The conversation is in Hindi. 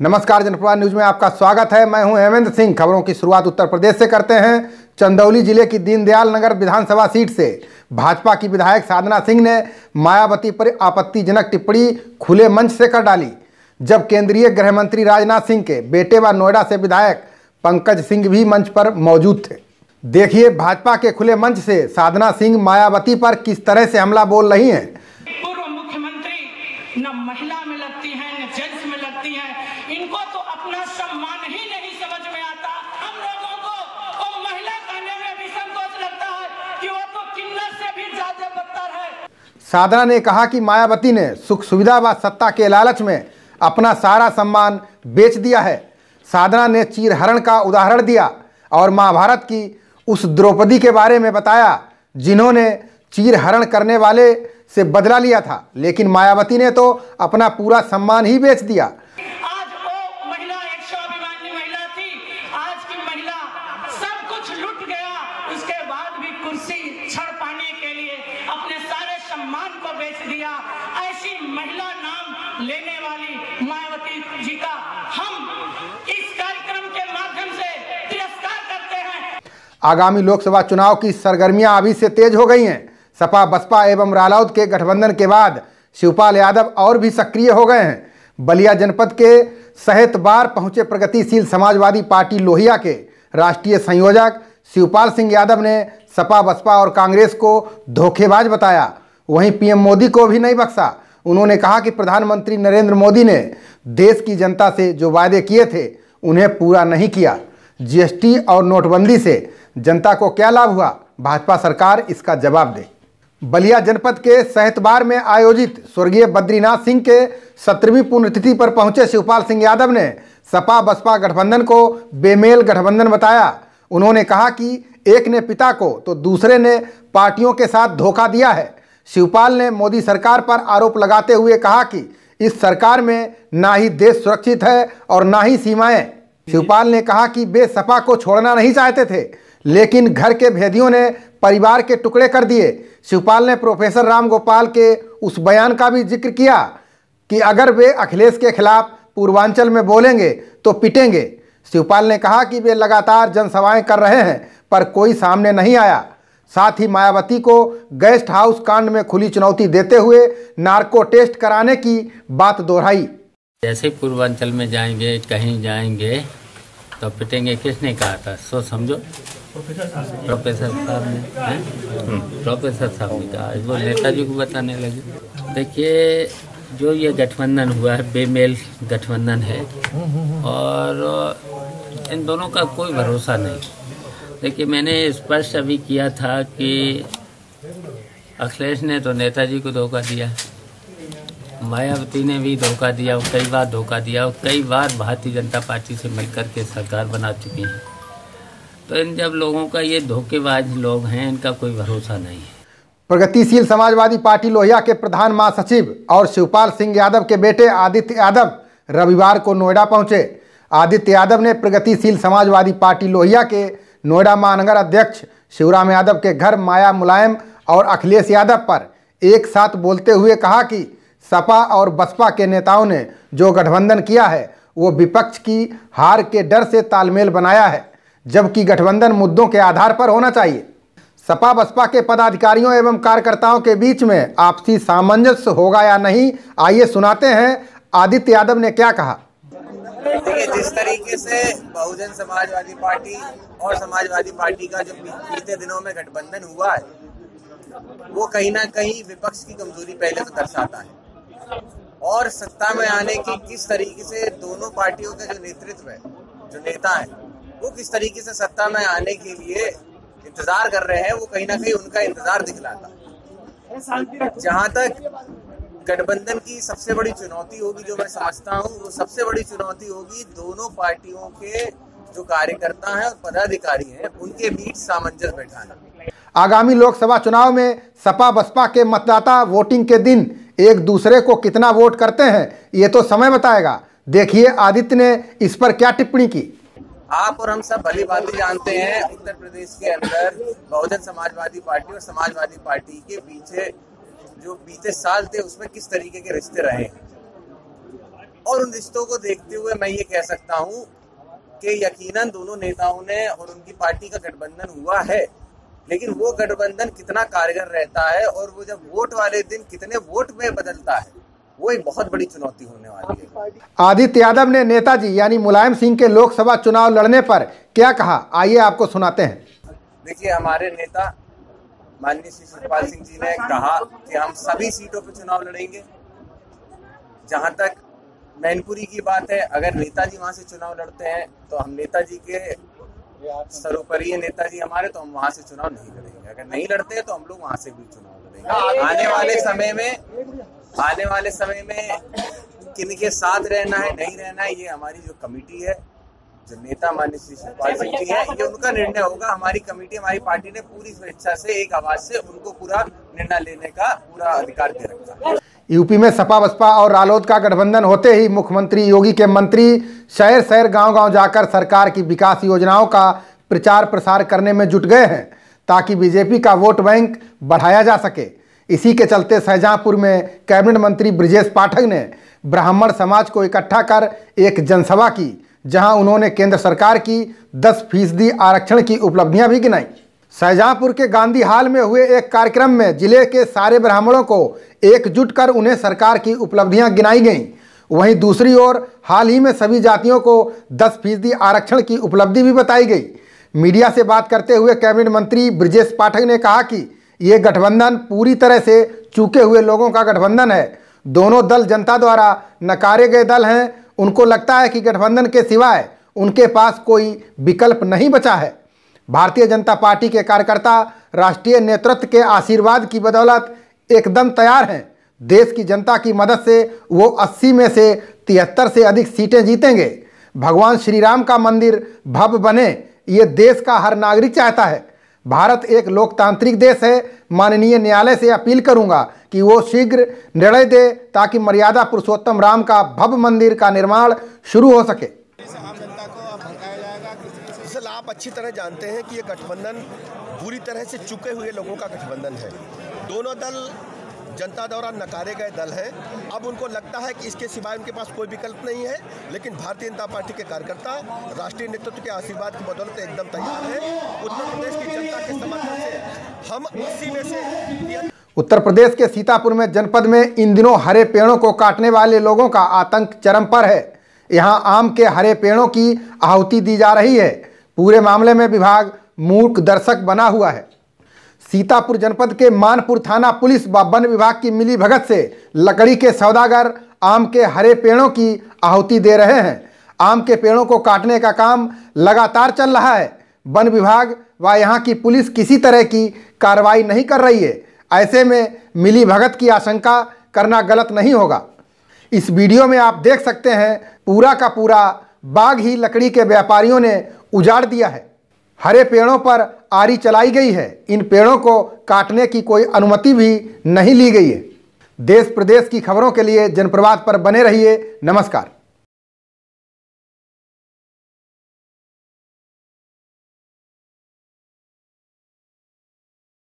नमस्कार, जनप्रवाह न्यूज में आपका स्वागत है। मैं हूं हेमंत सिंह। खबरों की शुरुआत उत्तर प्रदेश से करते हैं। चंदौली जिले की दीनदयाल नगर विधानसभा सीट से भाजपा की विधायक साधना सिंह ने मायावती पर आपत्तिजनक टिप्पणी खुले मंच से कर डाली, जब केंद्रीय गृह मंत्री राजनाथ सिंह के बेटे व नोएडा से विधायक पंकज सिंह भी मंच पर मौजूद थे। देखिए भाजपा के खुले मंच से साधना सिंह मायावती पर किस तरह से हमला बोल रही हैं। पूर्व मुख्यमंत्री न महिला में लगती है न जेंट्स में लगती है, इनको तो अपना सम्मान ही नहीं समझ में आता। हम लोगों को वो महिला कहने में भी संकोच लगता है कि वो तो किन्नर से भी ज्यादा बदतर है। साधना ने कहा कि मायावती ने सुख सुविधा व सत्ता के लालच में अपना सारा सम्मान बेच दिया है। साधना ने चीरहरण का उदाहरण दिया और महाभारत की उस द्रौपदी के बारे में बताया जिन्होंने चीरहरण करने वाले से बदला लिया था, लेकिन मायावती ने तो अपना पूरा सम्मान ही बेच दिया। आज वो महिला एक स्वाभिमानी महिला थी, आज की महिला सब कुछ लूट गया, उसके बाद भी कुर्सी छड़ पाने के लिए अपने सारे सम्मान को बेच दिया। ऐसी महिला नाम लेने वाली मायावती जी का हम इस कार्यक्रम के माध्यम से तिरस्कार करते हैं। आगामी लोकसभा चुनाव की सरगर्मियां अभी से तेज हो गई हैं। सपा बसपा एवं रालोद के गठबंधन के बाद शिवपाल यादव और भी सक्रिय हो गए हैं। बलिया जनपद के सहेतबार पहुंचे प्रगतिशील समाजवादी पार्टी लोहिया के राष्ट्रीय संयोजक शिवपाल सिंह यादव ने सपा बसपा और कांग्रेस को धोखेबाज बताया। वहीं पीएम मोदी को भी नहीं बख्शा। उन्होंने कहा कि प्रधानमंत्री नरेंद्र मोदी ने देश की जनता से जो वादे किए थे उन्हें पूरा नहीं किया। जीएसटी और नोटबंदी से जनता को क्या लाभ हुआ, भाजपा सरकार इसका जवाब दे। बलिया जनपद के सहेतबार में आयोजित स्वर्गीय बद्रीनाथ सिंह के 17वीं पुण्यतिथि पर पहुंचे शिवपाल सिंह यादव ने सपा बसपा गठबंधन को बेमेल गठबंधन बताया। उन्होंने कहा कि एक ने पिता को तो दूसरे ने पार्टियों के साथ धोखा दिया है। शिवपाल ने मोदी सरकार पर आरोप लगाते हुए कहा कि इस सरकार में ना ही देश सुरक्षित है और ना ही सीमाएं। शिवपाल ने कहा कि वे सपा को छोड़ना नहीं चाहते थे, लेकिन घर के भेदियों ने परिवार के टुकड़े कर दिए। शिवपाल ने प्रोफेसर राम गोपाल के उस बयान का भी जिक्र किया कि अगर वे अखिलेश के खिलाफ पूर्वांचल में बोलेंगे तो पिटेंगे। शिवपाल ने कहा कि वे लगातार जनसभाएं कर रहे हैं पर कोई सामने नहीं आया। साथ ही मायावती को गेस्ट हाउस कांड में खुली चुनौती देते हुए नार्को टेस्ट कराने की बात दोहराई। जैसे पूर्वांचल में जाएंगे, कहीं जाएंगे तो पिटेंगे, किसने कहा था? सोच समझो। प्रोफेसर साहब ने प्रोफेसर साहब ने कहा, वो नेताजी को बताने लगे। देखिए जो ये गठबंधन हुआ है बेमेल गठबंधन है और इन दोनों का कोई भरोसा नहीं। देखिए मैंने स्पष्ट अभी किया था कि अखिलेश ने तो नेताजी को धोखा दिया, मायावती ने भी धोखा दिया, कई बार धोखा दिया और कई बार भारतीय जनता पार्टी से मिलकर के सरकार बना चुकी है। तो इन जब लोगों का ये धोखेबाज लोग हैं, इनका कोई भरोसा नहीं है। प्रगतिशील समाजवादी पार्टी लोहिया के प्रधान महासचिव और शिवपाल सिंह यादव के बेटे आदित्य यादव रविवार को नोएडा पहुंचे। आदित्य यादव ने प्रगतिशील समाजवादी पार्टी लोहिया के नोएडा महानगर अध्यक्ष शिवराम यादव के घर माया मुलायम और अखिलेश यादव पर एक साथ बोलते हुए कहा कि सपा और बसपा के नेताओं ने जो गठबंधन किया है वो विपक्ष की हार के डर से तालमेल बनाया है, जबकि गठबंधन मुद्दों के आधार पर होना चाहिए। सपा बसपा के पदाधिकारियों एवं कार्यकर्ताओं के बीच में आपसी सामंजस्य होगा या नहीं, आइए सुनाते हैं आदित्य यादव ने क्या कहा। देखिए जिस तरीके से बहुजन समाजवादी पार्टी और समाजवादी पार्टी का जो बीते दिनों में गठबंधन हुआ है वो कहीं ना कहीं विपक्ष की कमजोरी पहले तो दर्शाता है और सत्ता में आने की किस तरीके से दोनों पार्टियों के जो नेतृत्व है, जो नेता है, वो किस तरीके से सत्ता में आने के लिए इंतजार कर रहे हैं, वो कहीं ना कहीं उनका इंतजार दिखलाता है। जहां तक गठबंधन की सबसे बड़ी चुनौती होगी, जो मैं समझता हूँ, वो सबसे बड़ी चुनौती होगी दोनों पार्टियों के जो कार्यकर्ता हैं और पदाधिकारी हैं उनके बीच सामंजस्य बैठाना। आगामी लोकसभा चुनाव में सपा बसपा के मतदाता वोटिंग के दिन एक दूसरे को कितना वोट करते हैं ये तो समय बताएगा। देखिए आदित्य ने इस पर क्या टिप्पणी की। आप और हम सब भली भांति जानते हैं उत्तर प्रदेश के अंदर बहुजन समाजवादी पार्टी और समाजवादी पार्टी के पीछे जो बीते साल थे उसमें किस तरीके के रिश्ते रहे हैं। और उन रिश्तों को देखते हुए मैं ये कह सकता हूँ कि यकीनन दोनों नेताओं ने और उनकी पार्टी का गठबंधन हुआ है, लेकिन वो गठबंधन कितना कारगर रहता है और वो जब वोट वाले दिन कितने वोट में बदलता है, वो एक बहुत बड़ी चुनौती होने वाली है। आदित्य यादव ने नेताजी यानी मुलायम सिंह के लोकसभा चुनाव लड़ने पर क्या कहा, आइए आपको सुनाते हैं। देखिए, हमारे नेता माननीय श्री शिवपाल सिंह जी ने कहा कि हम सभी सीटों पर चुनाव लड़ेंगे। जहां तक मैनपुरी की बात है, अगर नेताजी वहां से चुनाव लड़ते हैं तो हम नेताजी के सर्वोपरि नेताजी हमारे, तो हम वहां से चुनाव नहीं लड़ेंगे। अगर नहीं लड़ते हैं तो हम लोग वहां से भी चुनाव लड़ेंगे। आने वाले समय में किनके साथ रहना है नहीं रहना है, ये हमारी जो कमेटी है, जो नेता माननीय श्री शिवपाल सिंह जी है, ये उनका निर्णय होगा। हमारी कमेटी, हमारी पार्टी ने पूरी स्वेच्छा से एक आवाज से उनको पूरा निर्णय लेने का पूरा अधिकार दे रखा है। यूपी में सपा बसपा और रालोद का गठबंधन होते ही मुख्यमंत्री योगी के मंत्री शहर शहर गांव-गांव जाकर सरकार की विकास योजनाओं का प्रचार प्रसार करने में जुट गए हैं, ताकि बीजेपी का वोट बैंक बढ़ाया जा सके। इसी के चलते शाहजहांपुर में कैबिनेट मंत्री ब्रजेश पाठक ने ब्राह्मण समाज को इकट्ठा कर एक जनसभा की, जहां उन्होंने केंद्र सरकार की 10% आरक्षण की उपलब्धियां भी गिनाई। शाहजहांपुर के गांधी हाल में हुए एक कार्यक्रम में जिले के सारे ब्राह्मणों को एकजुट कर उन्हें सरकार की उपलब्धियां गिनाई गईं। वहीं दूसरी ओर हाल ही में सभी जातियों को 10% आरक्षण की उपलब्धि भी बताई गई। मीडिया से बात करते हुए कैबिनेट मंत्री ब्रजेश पाठक ने कहा कि ये गठबंधन पूरी तरह से चूके हुए लोगों का गठबंधन है। दोनों दल जनता द्वारा नकारे गए दल हैं। उनको लगता है कि गठबंधन के सिवाय उनके पास कोई विकल्प नहीं बचा है। भारतीय जनता पार्टी के कार्यकर्ता राष्ट्रीय नेतृत्व के आशीर्वाद की बदौलत एकदम तैयार हैं। देश की जनता की मदद से वो 80 में से 73 से अधिक सीटें जीतेंगे। भगवान श्री राम का मंदिर भव्य बने, ये देश का हर नागरिक चाहता है। भारत एक लोकतांत्रिक देश है। माननीय न्यायालय से अपील करूंगा कि वो शीघ्र निर्णय दे, ताकि मर्यादा पुरुषोत्तम राम का भव्य मंदिर का निर्माण शुरू हो सके। आप अच्छी तरह जानते हैं कि ये गठबंधन पूरी तरह से चुके हुए लोगों का गठबंधन है। दोनों दल जनता द्वारा नकारे गए दल हैं। अब उनको लगता है कि इसके सिवाय उनके पास कोई विकल्प नहीं है, लेकिन भारतीय जनता पार्टी के कार्यकर्ता राष्ट्रीय नेतृत्व के आशीर्वाद की बदौलत एकदम तैयार है। उत्तर प्रदेश की जनता के समर्थन से हम 80 में से उत्तर प्रदेश के सीतापुर में जनपद में इन दिनों हरे पेड़ों को काटने वाले लोगों का आतंक चरम पर है। यहां आम के हरे पेड़ों की आहुति दी जा रही है। पूरे मामले में विभाग मूक दर्शक बना हुआ है। सीतापुर जनपद के मानपुर थाना पुलिस व वन विभाग की मिली भगत से लकड़ी के सौदागर आम के हरे पेड़ों की आहुति दे रहे हैं। आम के पेड़ों को काटने का काम लगातार चल रहा है। वन विभाग व यहाँ की पुलिस किसी तरह की कार्रवाई नहीं कर रही है। ऐसे में मिली भगत की आशंका करना गलत नहीं होगा। इस वीडियो में आप देख सकते हैं पूरा का पूरा बाग ही लकड़ी के व्यापारियों ने उजाड़ दिया है। हरे पेड़ों पर आरी चलाई गई है। इन पेड़ों को काटने की कोई अनुमति भी नहीं ली गई है। देश प्रदेश की खबरों के लिए जनप्रवाद पर बने रहिए। नमस्कार।